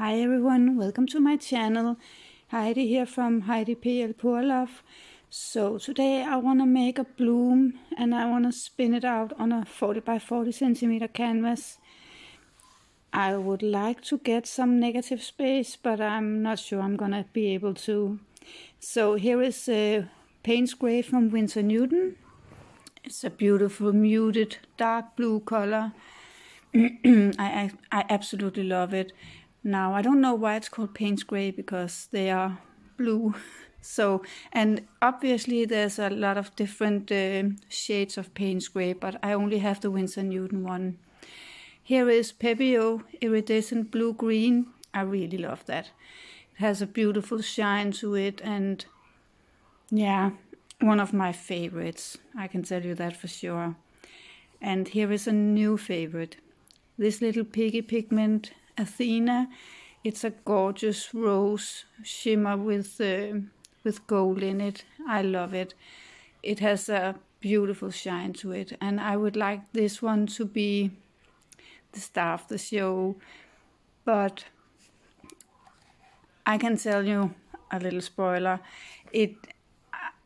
Hi everyone, welcome to my channel. Heidi here from Heidi.P.L Pour Love. So today I want to make a bloom and I want to spin it out on a 40 by 40 centimeter canvas. I would like to get some negative space, but I'm not sure I'm gonna be able to. So here is paint spray from Winsor Newton. It's a beautiful muted dark blue color. I absolutely love it. Now, I don't know why it's called paint spray because they are blue. So, and obviously there's a lot of different shades of paint spray, but I only have the Winsor Newton one. Here is Pepio iridescent blue-green. I really love that. It has a beautiful shine to it and yeah, one of my favorites. I can tell you that for sure. And here is a new favorite. This little piggy pigment, Athena. It's a gorgeous rose shimmer with gold in it. I love it. It has a beautiful shine to it, and I would like this one to be the star of the show. But I can tell you a little spoiler.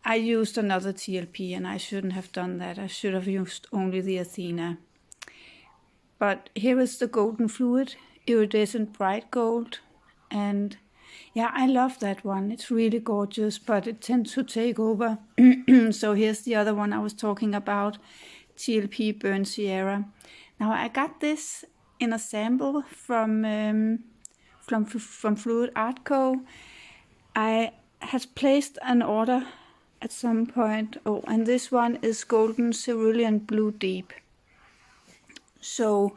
I used another TLP and I shouldn't have done that. I should have used only the Athena. But here is the golden fluid, iridescent bright gold. And yeah, I love that one. It's really gorgeous, but it tends to take over. So here's the other one I was talking about, TLP Burnt Sierra. Now I got this in a sample from Fluid Art Co. I had placed an order at some point. Oh, and this one is golden cerulean blue deep. So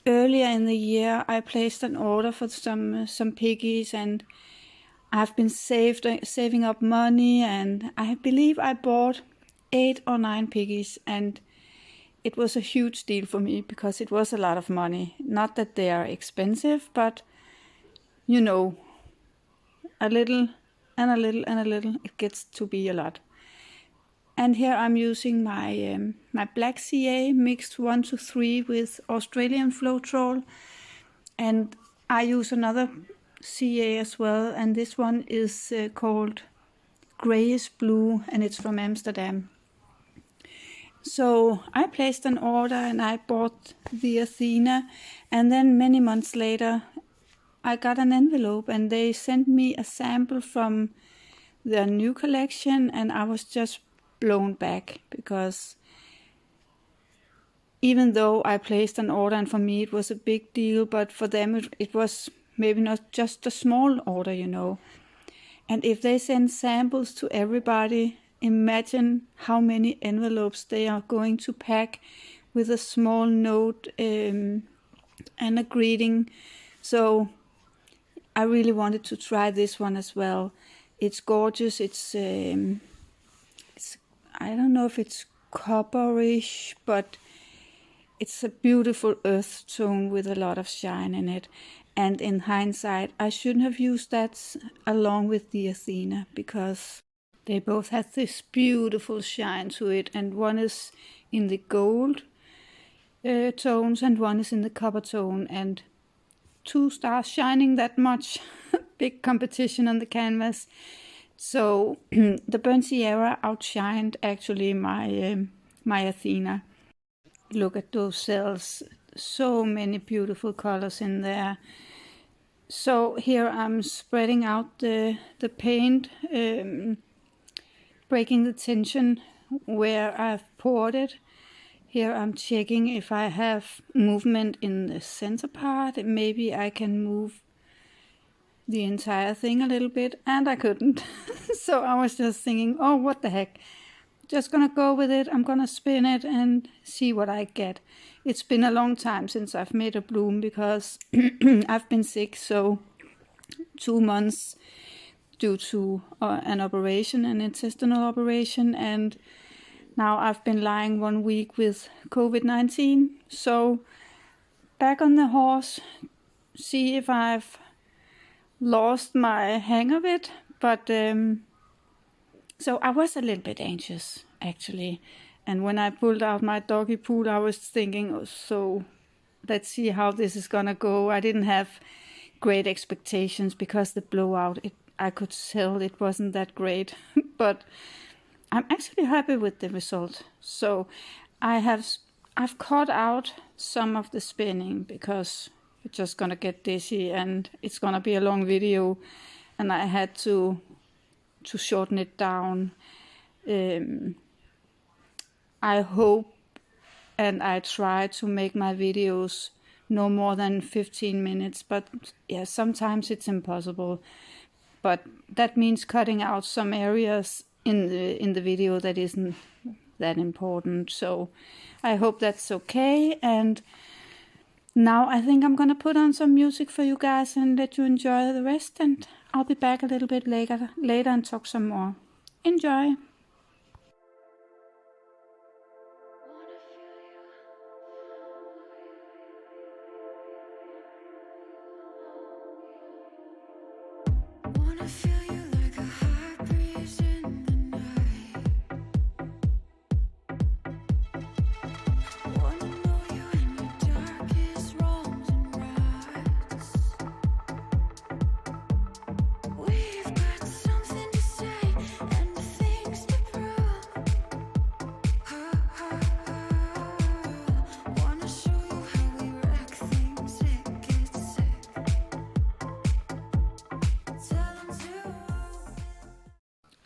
earlier in the year, I placed an order for some piggies, and I've been saving up money, and I believe I bought 8 or 9 piggies, and it was a huge deal for me because it was a lot of money. Not that they are expensive, but you know, a little and a little and a little, it gets to be a lot. And here I'm using my my black CA mixed 1 to 3 with Australian floetrol, and I use another CA as well, and this one is called Greyish Blue, and it's from Amsterdam. So I placed an order and I bought the Athena, and then many months later I got an envelope and they sent me a sample from their new collection, and I was just blown back because even though I placed an order and for me it was a big deal, but for them it was maybe not just a small order, you know. And if they send samples to everybody, imagine how many envelopes they are going to pack with a small note and a greeting. So I really wanted to try this one as well. It's gorgeous. It's I don't know if it's copperish, but it's a beautiful earth tone with a lot of shine in it. And in hindsight, I shouldn't have used that along with the Athena because they both have this beautiful shine to it. And one is in the gold tones and one is in the copper tone. And 2 stars shining that much. Big competition on the canvas. So the Burnt Sierra outshined actually my my Athena. Look at those cells, so many beautiful colors in there. So here I'm spreading out the paint, breaking the tension where I've poured it. Here I'm checking if I have movement in the center part. Maybe I can move the entire thing a little bit, and I couldn't. So I was just thinking, oh, what the heck, just gonna go with it. I'm gonna spin it and see what I get. It's been a long time since I've made a bloom because I've been sick, so 2 months due to an operation, an intestinal operation, and now I've been lying 1 week with COVID-19. So back on the horse, see if I've lost my hang of it. But so I was a little bit anxious actually, and when I pulled out my doggy pool I was thinking, oh, so let's see how this is gonna go. I didn't have great expectations because the blowout, I could tell it wasn't that great. But I'm actually happy with the result. So I've cut out some of the spinning because you're just gonna get dizzy and it's gonna be a long video, and I had to shorten it down. I hope and I try to make my videos no more than 15 minutes, but yeah, sometimes it's impossible. But that means cutting out some areas in the video that isn't that important. So I hope that's okay. And now I think I'm gonna put on some music for you guys and let you enjoy the rest, and I'll be back a little bit later and talk some more. Enjoy.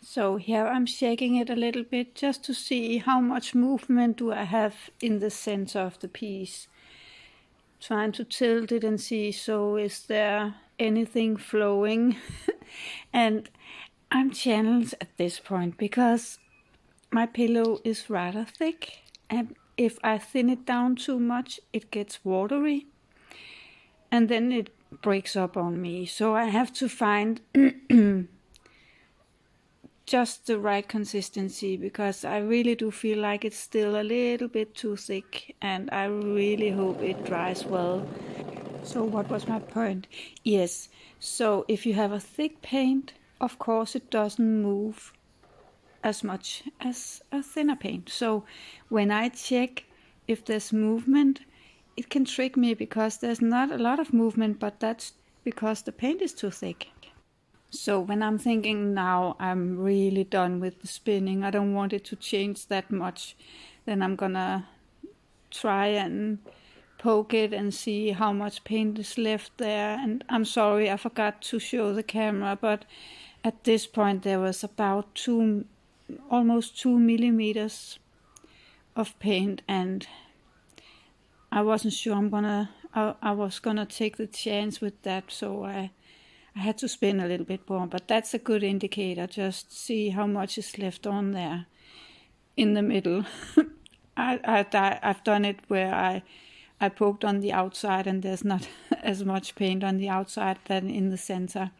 So here I'm shaking it a little bit just to see how much movement do I have in the center of the piece. Trying to tilt it and see, so is there anything flowing? And I'm challenged at this point because my pillow is rather thick, and if I thin it down too much it gets watery and then it breaks up on me. So I have to find just the right consistency, because I really do feel like it's still a little bit too thick, and I really hope it dries well. So what was my point? Yes, so if you have a thick paint, of course it doesn't move as much as a thinner paint. So when I check if there's movement, it can trick me because there's not a lot of movement, but that's because the paint is too thick. So when I'm thinking now I'm really done with the spinning, I don't want it to change that much, then I'm gonna try and poke it and see how much paint is left there. And I'm sorry, I forgot to show the camera, but at this point there was about almost 2 millimeters of paint, and I wasn't sure I was gonna take the chance with that, so I had to spin a little bit more. But that's a good indicator, just see how much is left on there in the middle. I've done it where I poked on the outside and there's not as much paint on the outside than in the center.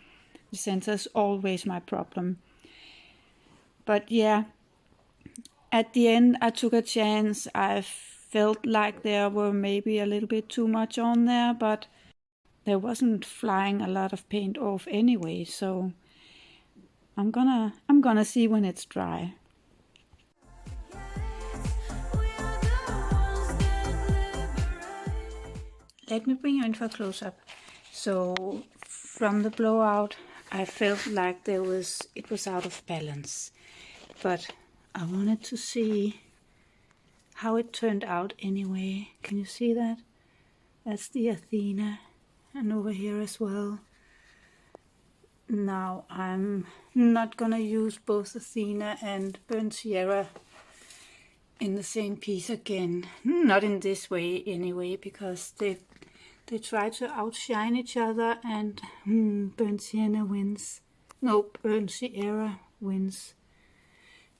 The center is always my problem. But yeah, at the end I took a chance. I felt like there were maybe a little bit too much on there, but there wasn't flying a lot of paint off anyway, so I'm gonna see when it's dry. Let me bring you in for a close-up. So from the blowout I felt like it was out of balance, but I wanted to see how it turned out anyway. Can you see that? That's the Athena, and over here as well. Now I'm not gonna use both Athena and Burnt Sierra in the same piece again. Not in this way anyway, because they try to outshine each other, and Burnt Sierra wins. No, Burnt Sierra wins.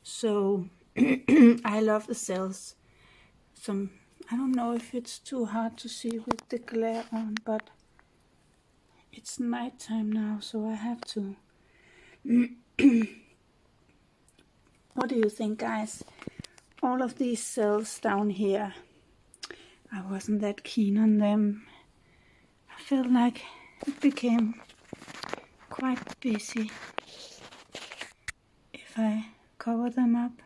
So I love the cells. I don't know if it's too hard to see with the glare on, but it's nighttime now, so I have to. What do you think, guys? All of these cells down here, I wasn't that keen on them. I felt like it became quite busy. If I cover them up,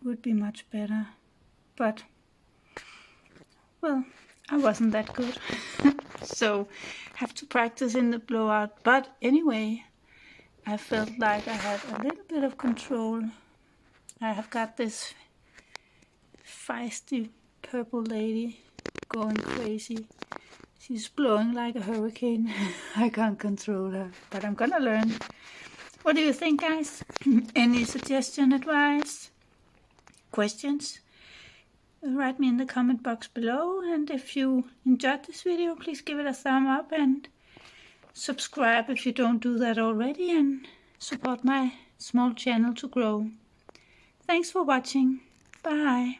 it would be much better. But, well, I wasn't that good. So have to practice in the blowout. But anyway, I felt like I had a little bit of control. I have got this feisty purple lady going crazy. She's blowing like a hurricane. I can't control her, but I'm gonna learn. What do you think, guys? Any suggestion, advice, questions? Write me in the comment box below, and if you enjoyed this video, please give it a thumb up and subscribe if you don't do that already, and support my small channel to grow. Thanks for watching. Bye.